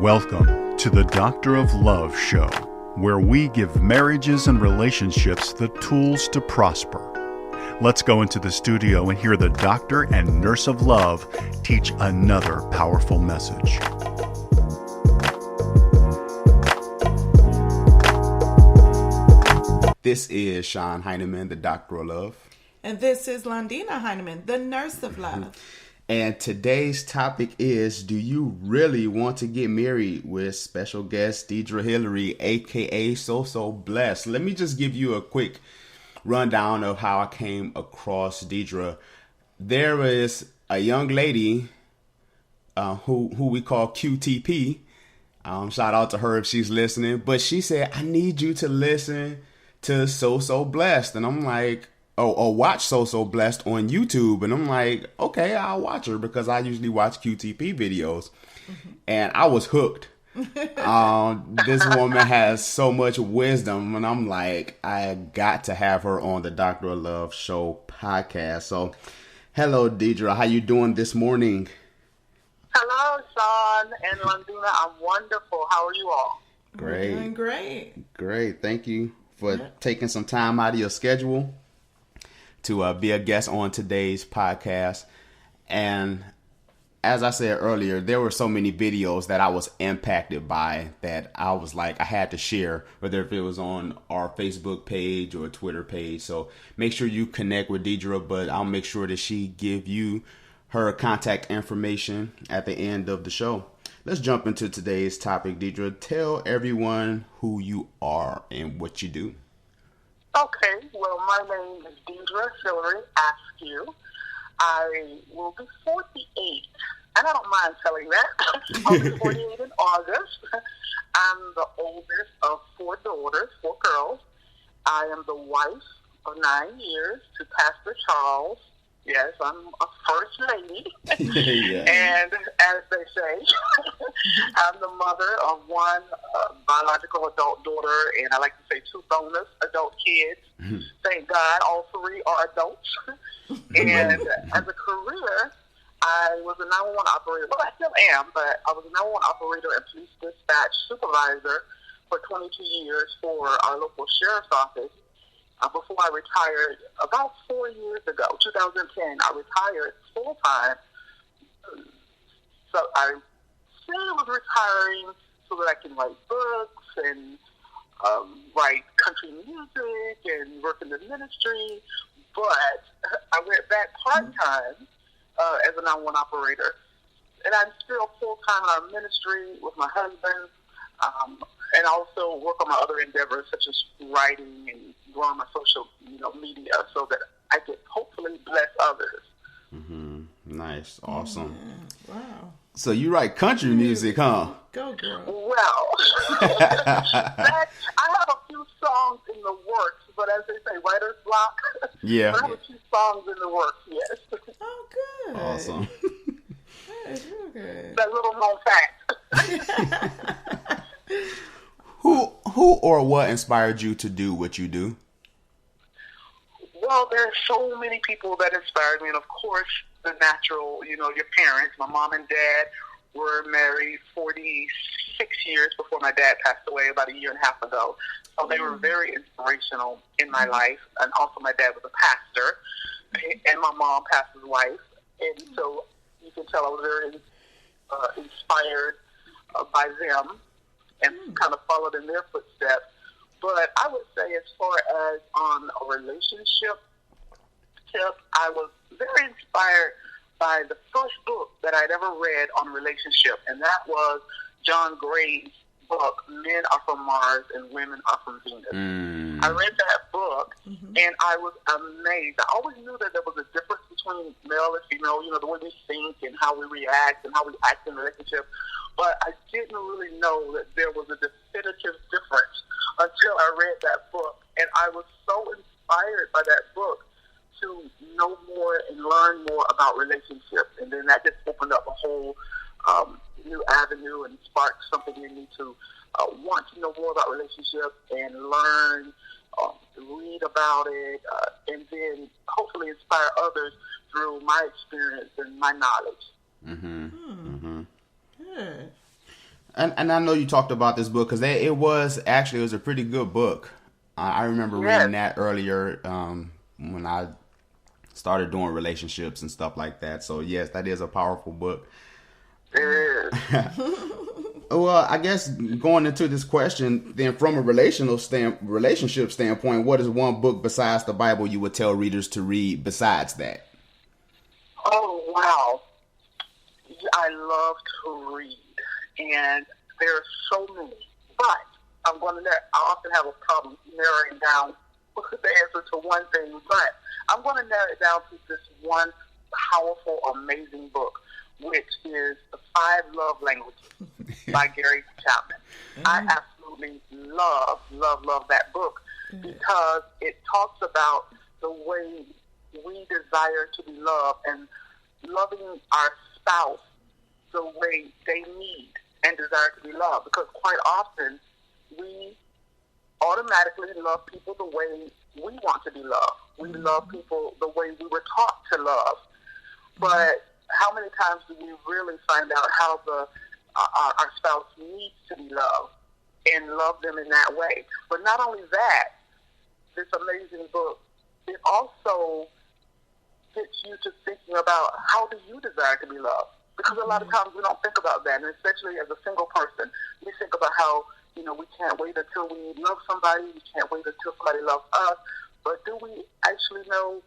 Welcome to the Doctor of Love show, where we give marriages and relationships the tools to prosper. Let's go into the studio and hear the Doctor and Nurse of Love teach another powerful message. This is Sean Heineman, the Doctor of Love. And this is Londina Heineman, the Nurse of Love. And today's topic is, do you really want to get married? With special guest Deidre Hillary, aka So Blessed. Let me just give you a quick rundown of how I came across Deidre. There is a young lady who we call QTP. Shout out to her if she's listening. But she said, I need you to listen to So Blessed. And I'm like, watch So Blessed on YouTube. And I'm like, okay, I'll watch her because I usually watch QTP videos. Mm-hmm. And I was hooked. This woman has so much wisdom. And I'm like, I got to have her on the Doctor of Love show podcast. So, hello, Deidre. How you doing this morning? Hello, Sean and Londina. I'm wonderful. How are you all? Great. We're doing great. Great. Thank you for taking some time out of your schedule to be a guest on today's podcast. And as I said earlier, there were so many videos that I was impacted by that I was like, I had to share, whether if it was on our Facebook page or Twitter page. So make sure you connect with Deidre, but I'll make sure that she give you her contact information at the end of the show. Let's jump into today's topic. Deidre, tell everyone who you are and what you do. Okay, well, my name is Deidre Hillary Askew. I will be 48, and I don't mind telling that. I'll be 48 in August. I'm the oldest of 4 daughters, 4 girls. I am the wife of 9 years to Pastor Charles. Yes, I'm a first lady. Yeah. And as they say, I'm the mother of 1 biological adult daughter, and I like to say 2 bonus adult kids. Mm-hmm. Thank God all 3 are adults. And as a career, I was a 911 operator. Well, I still am, but I was a 911 operator and police dispatch supervisor for 22 years for our local sheriff's office. Before I retired, about 4 years ago, 2010, I retired full-time. So I said I was retiring so that I can write books and write country music and work in the ministry. But I went back part-time as a 911 operator. And I'm still full-time in our ministry with my husband. And also work on my other endeavors such as writing and growing my social media so that I can hopefully bless others. Mm-hmm. Nice. Awesome. Wow. So you write country music, huh? Go, girl. Well, I have a few songs in the works, but as they say, writer's block. Yeah. But I have a few songs in the works, yes. Oh, good. Awesome. That is real good. That little known fact. Who or what inspired you to do what you do? Well, there are so many people that inspired me, and of course, the natural, your parents. My mom and dad were married 46 years before my dad passed away about a year and a half ago. So they were very inspirational in my life, and also my dad was a pastor, and my mom, pastor's wife, and so you can tell I was very inspired by them and kind of followed in their footsteps. But I would say as far as on a relationship tip, I was very inspired by the first book that I'd ever read on relationship, and that was John Gray's book, Men Are From Mars and Women Are From Venus. I read that book, and I was amazed. I always knew that there was a difference between male and female, the way we think and how we react and how we act in a relationship. But I didn't really know that there was a definitive difference until I read that book. And I was so inspired by that book to know more and learn more about relationships. And then that just opened up a whole new avenue and sparked something in me to want to know more about relationships and learn, read about it, and then hopefully inspire others through my experience and my knowledge. Mm-hmm. Mm-hmm. Good. And I know you talked about this book because it was a pretty good book. I remember reading that earlier when I started doing relationships and stuff like that. So yes, that is a powerful book. It is. Well, I guess going into this question, then from a relationship standpoint, what is one book besides the Bible you would tell readers to read besides that? Oh, wow. I love to read, and there are so many. But I often have a problem narrowing down the answer to one thing, but I'm going to narrow it down to this one powerful, amazing book, which is The 5 Love Languages by Gary Chapman. I absolutely love that book because it talks about the way we desire to be loved and loving our spouse the way they need and desire to be loved. Because quite often we automatically love people the way we want to be loved. We love people the way we were taught to love. But how many times do we really find out how our spouse needs to be loved and love them in that way? But not only that, this amazing book, it also gets you to thinking about how do you desire to be loved? Because a lot of times we don't think about that, and especially as a single person, we think about how, we can't wait until we love somebody, we can't wait until somebody loves us, but do we actually know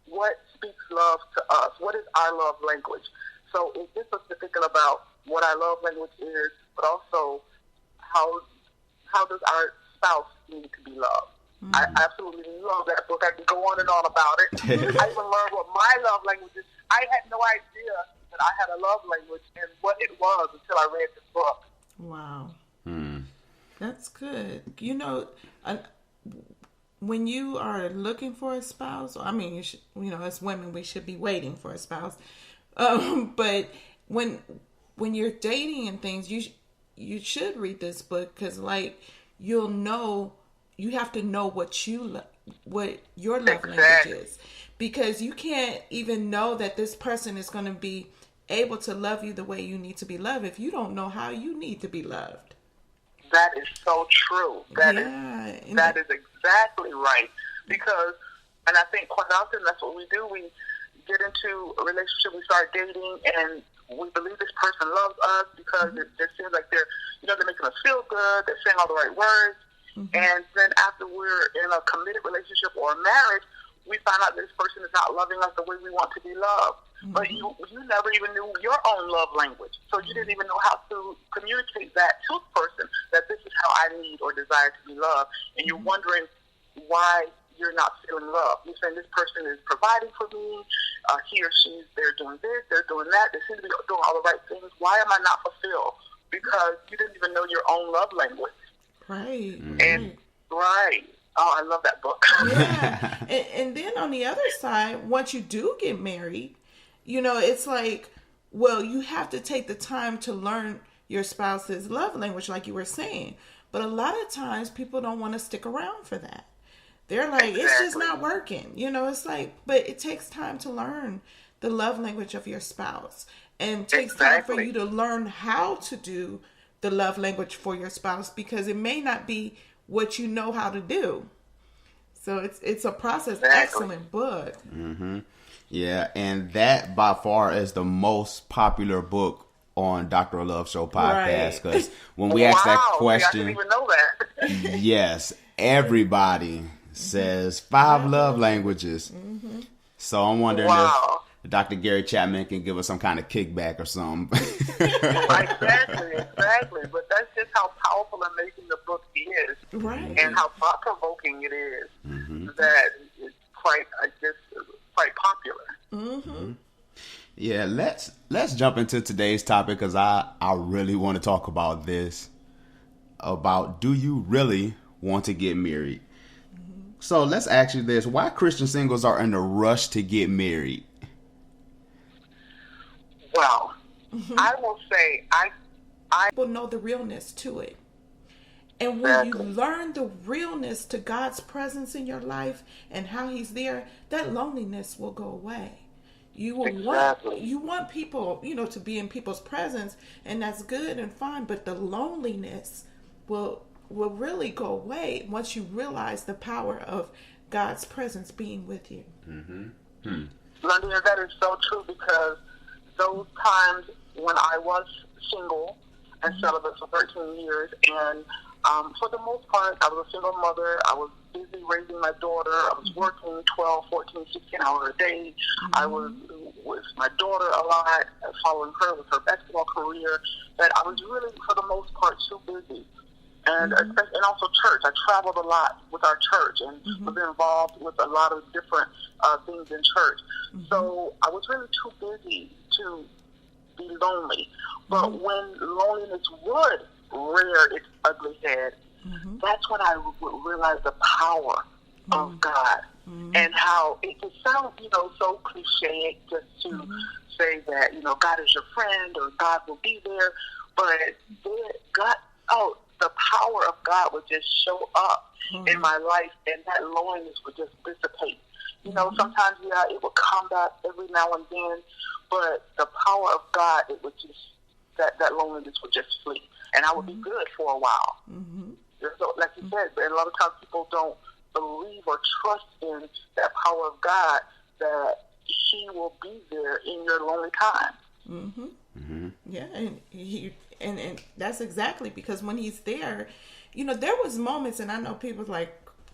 what speaks love to us? What is our love language? So it gets us to thinking about what our love language is, but also how does our spouse need to be loved? I absolutely love that book. I can go on and on about it. I even learned what my love language is. I had no idea that I had a love language and what it was until I read this book. Wow. That's good. When you are looking for a spouse, as women, we should be waiting for a spouse. But when you're dating and things, you should read this book because, you have to know what your love language is, because you can't even know that this person is going to be able to love you the way you need to be loved if you don't know how you need to be loved. That is so true. That is exactly right. Because, and I think quite often that's what we do. We get into a relationship, we start dating, and we believe this person loves us because it seems like they're making us feel good, they're saying all the right words. And then after we're in a committed relationship or a marriage, we find out this person is not loving us the way we want to be loved. But you never even knew your own love language. So you didn't even know how to communicate that to the person, that this is how I need or desire to be loved. And you're wondering why you're not feeling love. You're saying this person is providing for me, he or she, they're doing this, they're doing that, they seem to be doing all the right things. Why am I not fulfilled? Because you didn't even know your own love language. Right. And right. Oh, I love that book. Yeah. And then on the other side, once you do get married, it's like, well, you have to take the time to learn your spouse's love language, like you were saying. But a lot of times people don't want to stick around for that. They're like, It's just not working. It's like, but it takes time to learn the love language of your spouse. And it takes time for you to learn how to do the love language for your spouse, because it may not be what you know how to do. So it's a process. Excellent book. Yeah, and that by far is the most popular book on Dr. Love Show podcast, because when we ask that question, I didn't even know that. yes, everybody says 5 love languages. So I'm wondering if Dr. Gary Chapman can give us some kind of kickback or something. Exactly. But that's just how powerful and amazing the book is, right? And how thought-provoking it is. That it's quite popular. Yeah, let's jump into today's topic, because I really want to talk about this. About, do you really want to get married? So let's ask you this: why Christian singles are in a rush to get married? Well, I will say I will know the realness to it. And when you learn the realness to God's presence in your life and how he's there, that loneliness will go away. You will want people, to be in people's presence, and that's good and fine. But the loneliness will really go away once you realize the power of God's presence being with you. London, that is so true, because those times when I was single and celibate for 13 years, and for the most part, I was a single mother. I was busy raising my daughter. I was working 12, 14, 16 hours a day. I was with my daughter a lot, following her with her basketball career, that I was really, for the most part, too busy. And also church. I traveled a lot with our church and was involved with a lot of different things in church. So I was really too busy to be lonely. But when loneliness would rear its ugly head, that's when I would realize the power of God, and how it can sound, so cliche just to say that, God is your friend or God will be there. But the power of God would just show up in my life, and that loneliness would just dissipate. Sometimes, it would come back every now and then, but the power of God, it would just, that loneliness would just flee, and I would be good for a while. So, like you said, and a lot of times people don't believe or trust in that power of God, that He will be there in your lonely time. Yeah, and that's exactly, because when He's there, there was moments, and I know people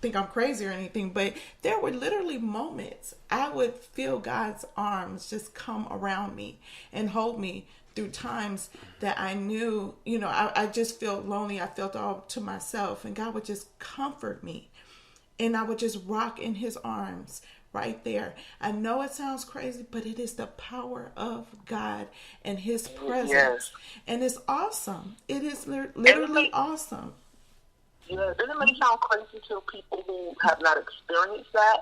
think I'm crazy or anything, but there were literally moments I would feel God's arms just come around me and hold me through times that I knew, I just felt lonely. I felt all to myself, and God would just comfort me, and I would just rock in His arms right there. I know it sounds crazy, but it is the power of God and His presence, and it's awesome. It is literally awesome. Yeah, it may sound crazy to people who have not experienced that,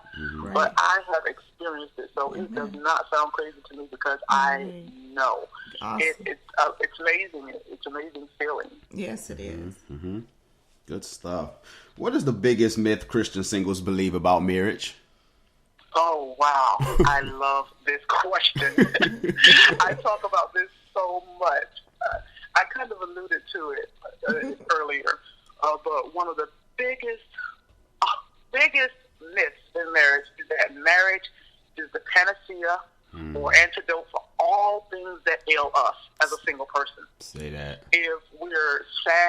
but I have experienced it, so it does not sound crazy to me, because I know. Awesome. It's amazing. It's an amazing feeling. Yes, it is. Good stuff. What is the biggest myth Christian singles believe about marriage? Oh, wow. I love this question. I talk about this so much. I kind of alluded to it earlier. But one of the biggest myths in marriage is that marriage is the panacea or antidote for all things that ail us as a single person. Say that. If we're sad,